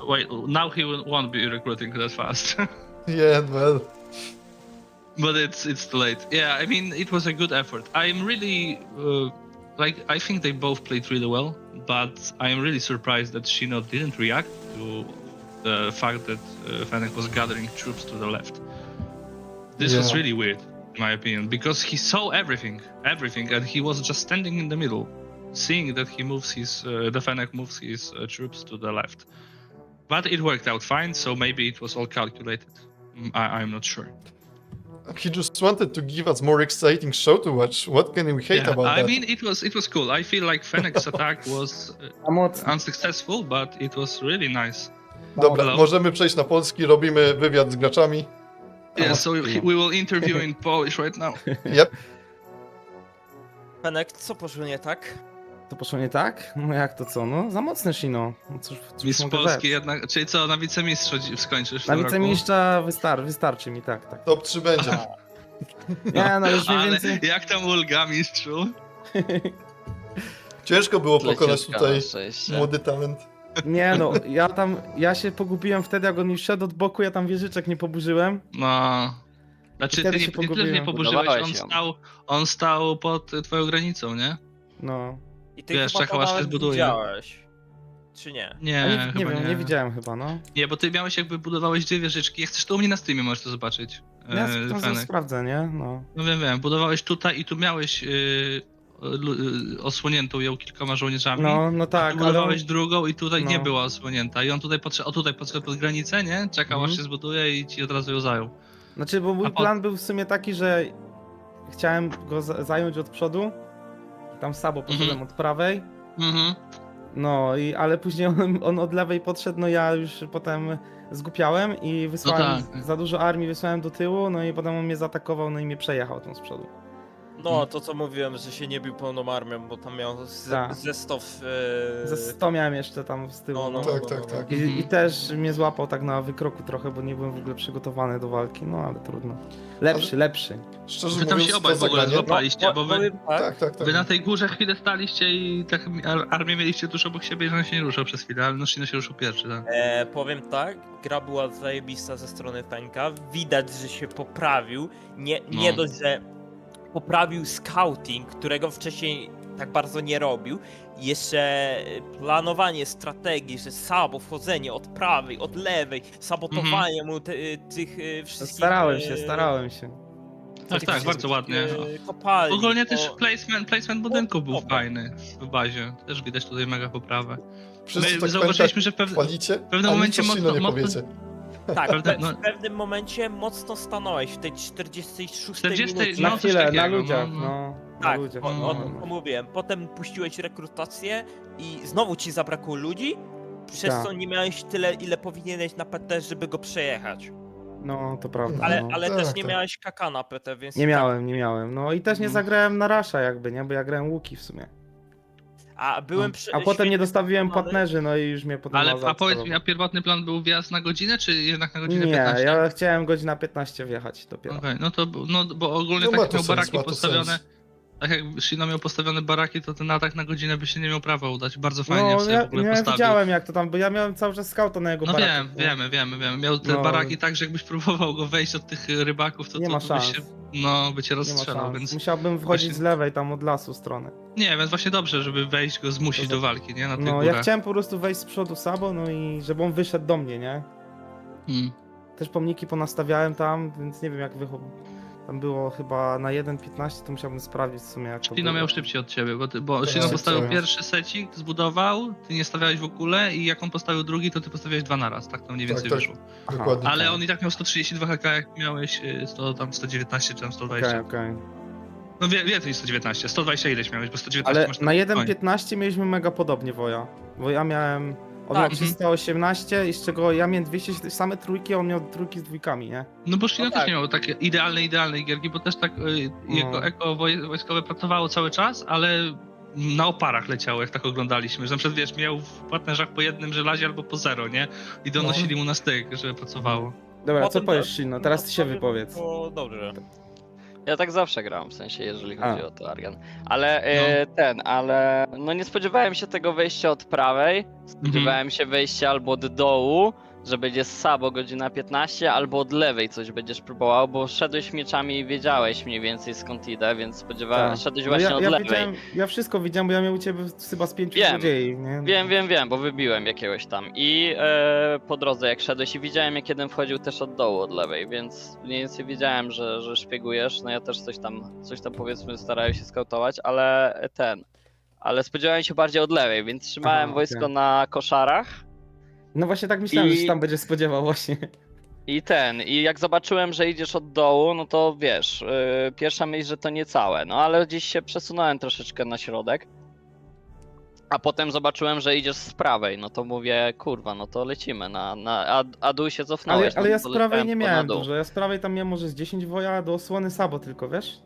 wait, now he won't be recruiting that fast. Yeah, well, But it's too late. Yeah, I mean, it was a good effort. I'm really I think they both played really well, but I am really surprised that Shino didn't react to the fact that Fenek was gathering troops to the left. This was really weird, in my opinion, because he saw everything, and he was just standing in the middle, seeing that he moves the Fenek moves his troops to the left. But it worked out fine, so maybe it was all calculated. I'm not sure. he just wanted to give us more exciting show to watch. What can we hate about that? I mean, it was cool. I feel like Fenek's attack was unsuccessful, but it was really nice. Dobra, Hello. możemy przejść na polski, robimy wywiad z graczami. Yeah, so we will interview in Polish right now. Yep. Fenek, co poszło nie tak? To poszło nie tak? No jak to co? No za mocne Shino. No cóż Mistrz mogę Polski rzec? jednak, czyli co, na wicemistrza skończysz w Na tym roku? wicemistrza wystarczy mi, tak. Top 3 będzie. Nie, no już mniej Ale więcej... jak tam ulga, mistrzu? Ciężko było pokonać Leciutka, tutaj na szczęście. młody talent. Nie no, ja się pogubiłem wtedy, jak on mi wszedł od boku, ja tam wieżyczek nie poburzyłem. No. Znaczy, Wtedy ty się nie tyle nie pogubiłem. poburzyłeś, Budowałeś on stał pod twoją granicą, nie? No. I ty Wiesz, chyba czekał, to aż się nawet zbuduje. widziałeś. Czy nie? Nie, A nie chyba wiem, nie widziałem chyba, no. Nie, bo ty miałeś jakby budowałeś dwie wieżyczki. Jak chcesz, to u mnie na streamie możesz to zobaczyć. Ja to Fenek. sprawdzę, nie? No. No wiem, budowałeś tutaj i tu miałeś osłoniętą ją kilkoma żołnierzami. No A tak, tu ale... budowałeś drugą i tutaj No. nie była osłonięta. I on tutaj podszedł pod granicę, nie? Czekał aż się zbuduje i ci od razu ją zajął. Znaczy, bo mój plan był w sumie taki, że chciałem go zająć od przodu. Tam Sabo poszedłem od prawej. Mhm. No, ale później on od lewej podszedł, no ja już potem zgłupiałem i wysłałem tak. za dużo armii, wysłałem do tyłu, no i potem on mnie zaatakował, no i mnie przejechał tam z przodu. No, to co mówiłem, że się nie bił pełną armią, bo tam miał Tak. zestaw... Ze 100 miałem jeszcze tam z tyłu. No, Tak. I też mnie złapał tak na wykroku trochę, bo nie byłem w ogóle przygotowany do walki, no ale trudno. Lepszy. Szczerze Wy tam mówiąc, się obaj to w ogóle zagranie... złapaliście, bo wy, Tak. wy na tej górze chwilę staliście i tak armię mieliście tuż obok siebie i że on się nie ruszał przez chwilę, ale no Shino się ruszył pierwszy, tak? Powiem tak, gra była zajebista ze strony Fenka, widać, że się poprawił, nie dość, że poprawił scouting, którego wcześniej tak bardzo nie robił, jeszcze planowanie strategii, że Sabo, wchodzenie od prawej, od lewej, sabotowanie mu tych wszystkich... Starałem się. Tak, bardzo ładnie. Kopalni, Ogólnie też to- placement budynków był Dobra. fajny w bazie. Też widać tutaj mega poprawę. Wszyscy My tak zauważyliśmy, że chwalicie, pewnym a momencie nic o Shino nie mocno- powiecie. Tak, no- w pewnym momencie mocno stanąłeś, w tej 46 40 minucie. no, Na coś chwilę, takiego, na ludziach, no. no. Tak, Na ludziach. to mówiłem. Potem puściłeś rekrutację i znowu ci zabrakło ludzi, przez Tak. co nie miałeś tyle, ile powinieneś na PT, żeby go przejechać. No, to prawda. Ale, no. ale Tak, też nie tak. miałeś kaka na PT, więc... Nie miałem. No i też nie zagrałem na rasza jakby, nie? Bo ja grałem łuki w sumie. A byłem A potem nie dostawiłem przekonany- płatnerzy, no i już mnie potem... A powiedz mi, a pierwotny plan był wjazd na godzinę, czy jednak na godzinę Nie, 15? ja chciałem godzina 15 wjechać dopiero. Okej, no to, bo ogólnie No ma tak jak to miał sens, baraki ma to postawione, sens. tak jak Shino miał postawione baraki, to ten atak na godzinę by się nie miał prawa udać. Bardzo fajnie No, sobie w ogóle ja postawił. widziałem jak to tam, bo ja miałem cały czas skauta na jego No baraki. wiemy. Miał te No. baraki tak, że jakbyś próbował go wejść od tych rybaków, to Nie ma byś szans. się, by cię Nie ma rozstrzelał, szans. więc... Musiałbym wchodzić właśnie- z lewej tam od lasu strony. Nie, więc właśnie dobrze, żeby wejść go, zmusić To do walki, nie? Na tych No, górach. ja chciałem po prostu wejść z przodu Sabo, no i żeby on wyszedł do mnie, nie? Mm. Też pomniki ponastawiałem tam, więc nie wiem jak tam było chyba na 1.15, to musiałbym sprawdzić w sumie jak to Shino było. miał szybciej od ciebie, bo Shino Tak, postawił tak. pierwszy secik, zbudował, ty nie stawiałeś w ogóle i jak on postawił drugi, to ty postawiłeś dwa naraz, tak to mniej więcej Tak. wyszło. Aha. Dokładnie. Ale on i tak miał 132 HK, jak miałeś 119 czy tam 120. Okej. No więcej niż 119, 120 ileś miałeś, bo 119 Ale masz na spokojnie. 1.15 mieliśmy mega podobnie woja, bo ja miałem... On miał Tak. 318 i z czego ja miałem 200 same trójki, a on miał trójki z dwójkami, nie? No bo Shino No też tak. nie miał takie idealnej gierki, bo też tak jego eko wojskowe pracowało cały czas, ale na oparach leciało, jak tak oglądaliśmy, że na przykład wiesz, miał w płatnerzach po jednym żelazie albo po zero, nie? I donosili mu na styk, żeby pracowało. Dobra, co Potem powiesz to- Shino? Teraz ty się powiem, wypowiedz. to dobrze. Ja tak zawsze grałem, w sensie jeżeli chodzi A. o to Argan. Ale no nie spodziewałem się tego wejścia od prawej. Spodziewałem się wejścia albo od dołu, że będzie sabo godzina 15, albo od lewej coś będziesz próbował, bo szedłeś mieczami i wiedziałeś mniej więcej skąd idę, więc spodziewałem się, szedłeś właśnie od lewej. Ja wszystko widziałem, bo ja miałem u ciebie chyba z 5 złodziei, nie? Wiem, bo wybiłem jakiegoś tam. I po drodze jak szedłeś i widziałem jak jeden wchodził też od dołu, od lewej, więc mniej więcej wiedziałem, że szpiegujesz. No ja też coś tam powiedzmy starałem się skautować, ale spodziewałem się bardziej od lewej, więc trzymałem wojsko na koszarach. No właśnie tak myślałem, że się tam będzie spodziewał właśnie. I jak zobaczyłem, że idziesz od dołu, no to wiesz, pierwsza myśl, że to nie całe, no ale gdzieś się przesunąłem troszeczkę na środek. A potem zobaczyłem, że idziesz z prawej, no to mówię, kurwa, no to lecimy a dół się cofnąłeś. Ale no ja to z prawej leciałem nie na miałem dół. dużo, ja z prawej tam miałem może z 10 woja do osłony sabo tylko, wiesz?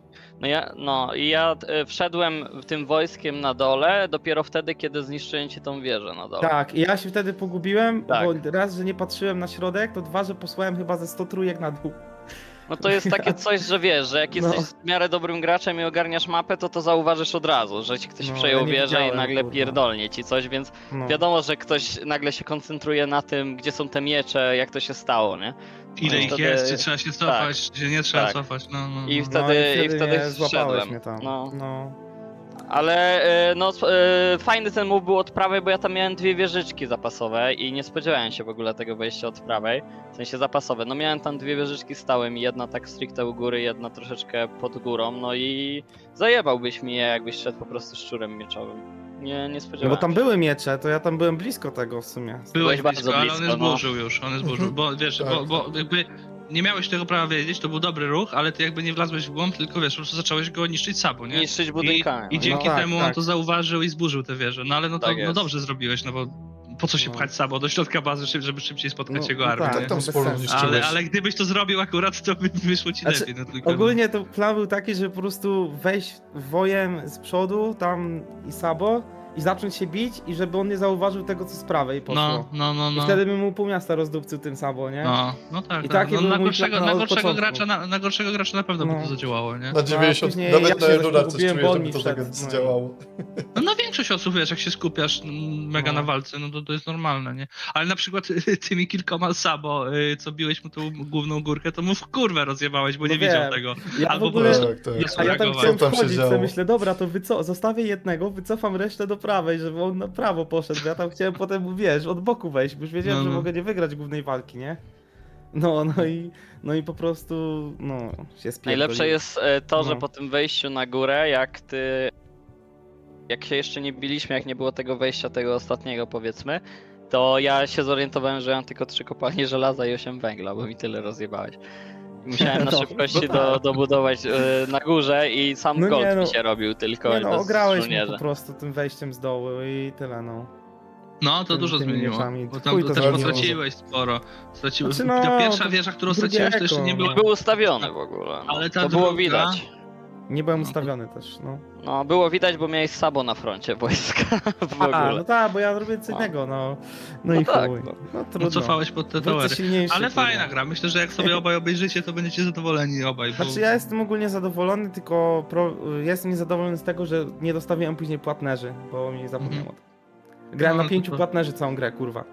Ja wszedłem tym wojskiem na dole dopiero wtedy, kiedy zniszczyłem ci tą wieżę na dole. Tak, i ja się wtedy pogubiłem, Tak. bo raz, że nie patrzyłem na środek, to dwa, że posłałem chyba ze 100 trójek na dół. No to jest takie coś, że wiesz, że jak jesteś w miarę dobrym graczem i ogarniasz mapę, to zauważysz od razu, że ci ktoś przejął ja nie wieżę i widziałem, nagle kurwa. pierdolnie ci coś, więc wiadomo, że ktoś nagle się koncentruje na tym, gdzie są te miecze, jak to się stało, nie? Ile ich wtedy- jest, czy trzeba się cofać, czy nie trzeba cofać, no. I wtedy nie złapałeś wszedłem. mnie tam. No. Ale fajny ten move był od prawej, bo ja tam miałem 2 wieżyczki zapasowe i nie spodziewałem się w ogóle tego wejścia od prawej, w sensie zapasowe. No miałem tam 2 wieżyczki stałe i jedna tak stricte u góry, jedna troszeczkę pod górą, no i zajebałbyś mi je, jakbyś szedł po prostu szczurem mieczowym. Nie spodziewałem No bo tam się. były miecze, to ja tam byłem blisko tego w sumie. Byłeś bardzo blisko, ale on blisko, jest burzył już, on jest burzył, bo wiesz, Tak, bo jakby nie miałeś tego prawa wiedzieć, to był dobry ruch, ale ty jakby nie wlazłeś w głąb, tylko wiesz, po prostu zacząłeś go niszczyć sabą, nie? Niszczyć budynkami. I dzięki No tak, temu on tak. to zauważył i zburzył tę wieżę, no ale no to Tak no jest. dobrze zrobiłeś, no bo po co się No. pchać sabą do środka bazy, żeby szybciej spotkać jego armię, tak, nie? tam bez sporo sensu. zniszczyłeś. Ale gdybyś to zrobił akurat, to by wyszło ci Znaczy, lepiej, no tylko... Ogólnie to plan był taki, żeby po prostu wejść wojem z przodu, tam i sabo, i zacząć się bić, i żeby on nie zauważył tego, co z prawej poszło. No. I wtedy bym mu pół miasta rozdupcył tym sabo, nie? No tak, I tak. taki No, był na mój gorszego, plan na, od gorszego początku. gracza, na gorszego gracza na pewno by No. to zadziałało, nie? Na 90, później nawet jak na się Edura coś pogubiłem, czuję, bo on żeby mi to tak wszedł, no i- działało. No większość osób, wiesz, jak się skupiasz mega No. na walce, no to jest normalne, nie? Ale na przykład tymi kilkoma sabo, co biłeś mu tą główną górkę, to mu w kurwę rozjebałeś, bo No nie wiem. widział tego. Ja Albo w ogóle- po prostu Tak, nie tak. A ja tam zareagował. chciałem Co tam się wchodzić, działo? sobie myślę, dobra, to zostawię jednego, wycofam resztę do prawej, żeby on na prawo poszedł, bo ja tam chciałem potem, wiesz, od boku wejść, bo już wiedziałem, że No. mogę nie wygrać głównej walki, nie? No i po prostu, no, się spierdoliłem. Najlepsze jest to, że No. po tym wejściu na górę, jak się jeszcze nie biliśmy, jak nie było tego wejścia, tego ostatniego powiedzmy, to ja się zorientowałem, że mam tylko 3 kopalnie żelaza i 8 węgla, bo mi tyle rozjebałeś. I musiałem na No, szybkości no tak. dobudować na górze i sam No gold nie, no. mi się robił tylko Nie no, bez ograłeś mnie żołnierza. po prostu tym wejściem z dołu i tyle, no. No, to dużo tymi zmieniło, mieczami. bo tam Chuj to też zmieniło. potraciłeś sporo. Straciłeś. Znaczy, no, Ta pierwsza wieża, którą drugie straciłeś, to jeszcze nie eko. była... Nie był ustawiony w ogóle, no. Ale ta To było druga- widać. Nie byłem ustawiony też, no. No, było widać, bo miałeś sabo na froncie wojska w ogóle. No tak, bo ja robię co innego, no. No i tak, chuj. no. No No trudno. cofałeś pod te Wrócę towery. silniejszy, Ale kurwa. fajna gra, myślę, że jak sobie obaj obejrzycie, to będziecie zadowoleni obaj, bo... Znaczy ja jestem ogólnie zadowolony, tylko ja jestem niezadowolony z tego, że nie dostawiłem później płatnerzy, bo mi zapomniałem o tym. Grałem No, na 5 to- płatnerzy całą grę, kurwa.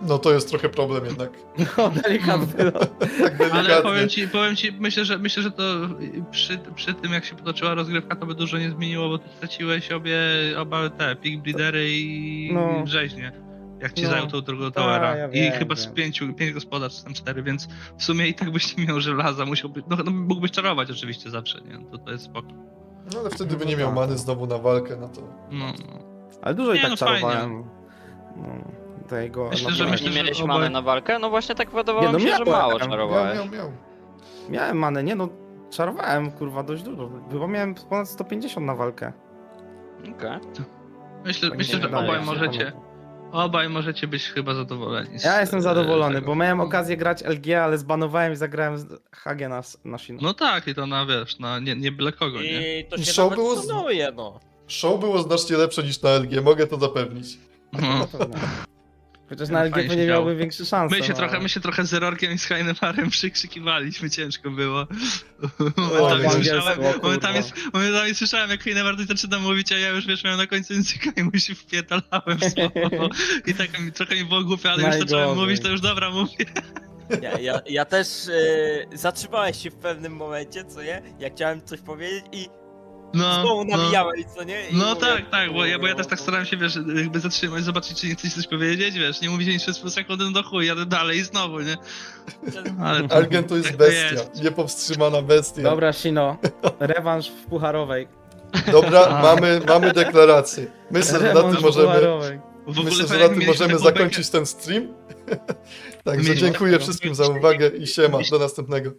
No to jest trochę problem jednak. No delikatny, no. Tak Ale delikatnie. powiem ci, myślę, że to przy tym jak się potoczyła rozgrywka, to by dużo nie zmieniło, bo ty straciłeś oba te pig breedery i No. rzeźnie. Jak ci No. zajął tą drugą towera. ja I wiem, chyba z wiem. 5 gospodarstw, tam 4, więc w sumie i tak byś nie miał żelaza, musiałby, no mógłbyś czarować oczywiście zawsze, nie? To jest spoko. No ale wtedy by No nie miał tak. many znowu na walkę, no to... No. Ale dużo i Nie, tak no fajnie. czarowałem. No, tego... Myślę, no, że miałem- myślę, Nie miałeś obaj- many na walkę? No właśnie tak wydawało Nie, no mi się, że miałem. mało czarowałeś. Miał. Miałem manę, nie no, czarowałem, kurwa, dość dużo. Chyba miałem ponad 150 na walkę. Okej. Myślę, Tak mi się że wydaje, obaj możecie być chyba zadowoleni. Ja jestem zadowolony, tego. bo miałem okazję grać LG, ale zbanowałem i zagrałem z HG na Shino. No tak, i to na wiesz, nie byle kogo, nie? I to się Show nawet było szanuje, no. Show było znacznie lepsze niż na LG, mogę to zapewnić. No. Na pewno. Chociaż na LG fajnie nie się miałbym działo. większe szanse. My się trochę z Erorkiem i z Heinemarem przykrzykiwaliśmy, ciężko było. po angielsku, o Momentami słyszałem, jak Heinemar coś zaczyna mówić, a ja już wiesz, miałem na końcu języka i mu się wpierdalałem w słowo. I tak trochę mi było głupio, ale już zacząłem Najgorzej. mówić, to już dobra mówię. Ja też zatrzymałeś się w pewnym momencie, co nie? Ja chciałem coś powiedzieć i znowu nawijałeś, co nie? I No mówię, tak, bo ja też tak starałem się, wiesz, jakby zatrzymać, zobaczyć, czy nie chcesz coś powiedzieć, wiesz, nie mówić nic przez pół sekundy, no do chuj, jadę dalej i znowu, nie? Ale Argen to jest tak bestia, niepowstrzymana bestia. Dobra, Shino, rewanż w pucharowej. Dobra, mamy deklarację. Myślę, że na Rewanż tym w możemy, pucharowej. w ogóle myślę, że Fenek, na tym mieliśmy możemy taką zakończyć ten stream. Także Mieliśmy dziękuję taką- wszystkim za uwagę i siema, do następnego.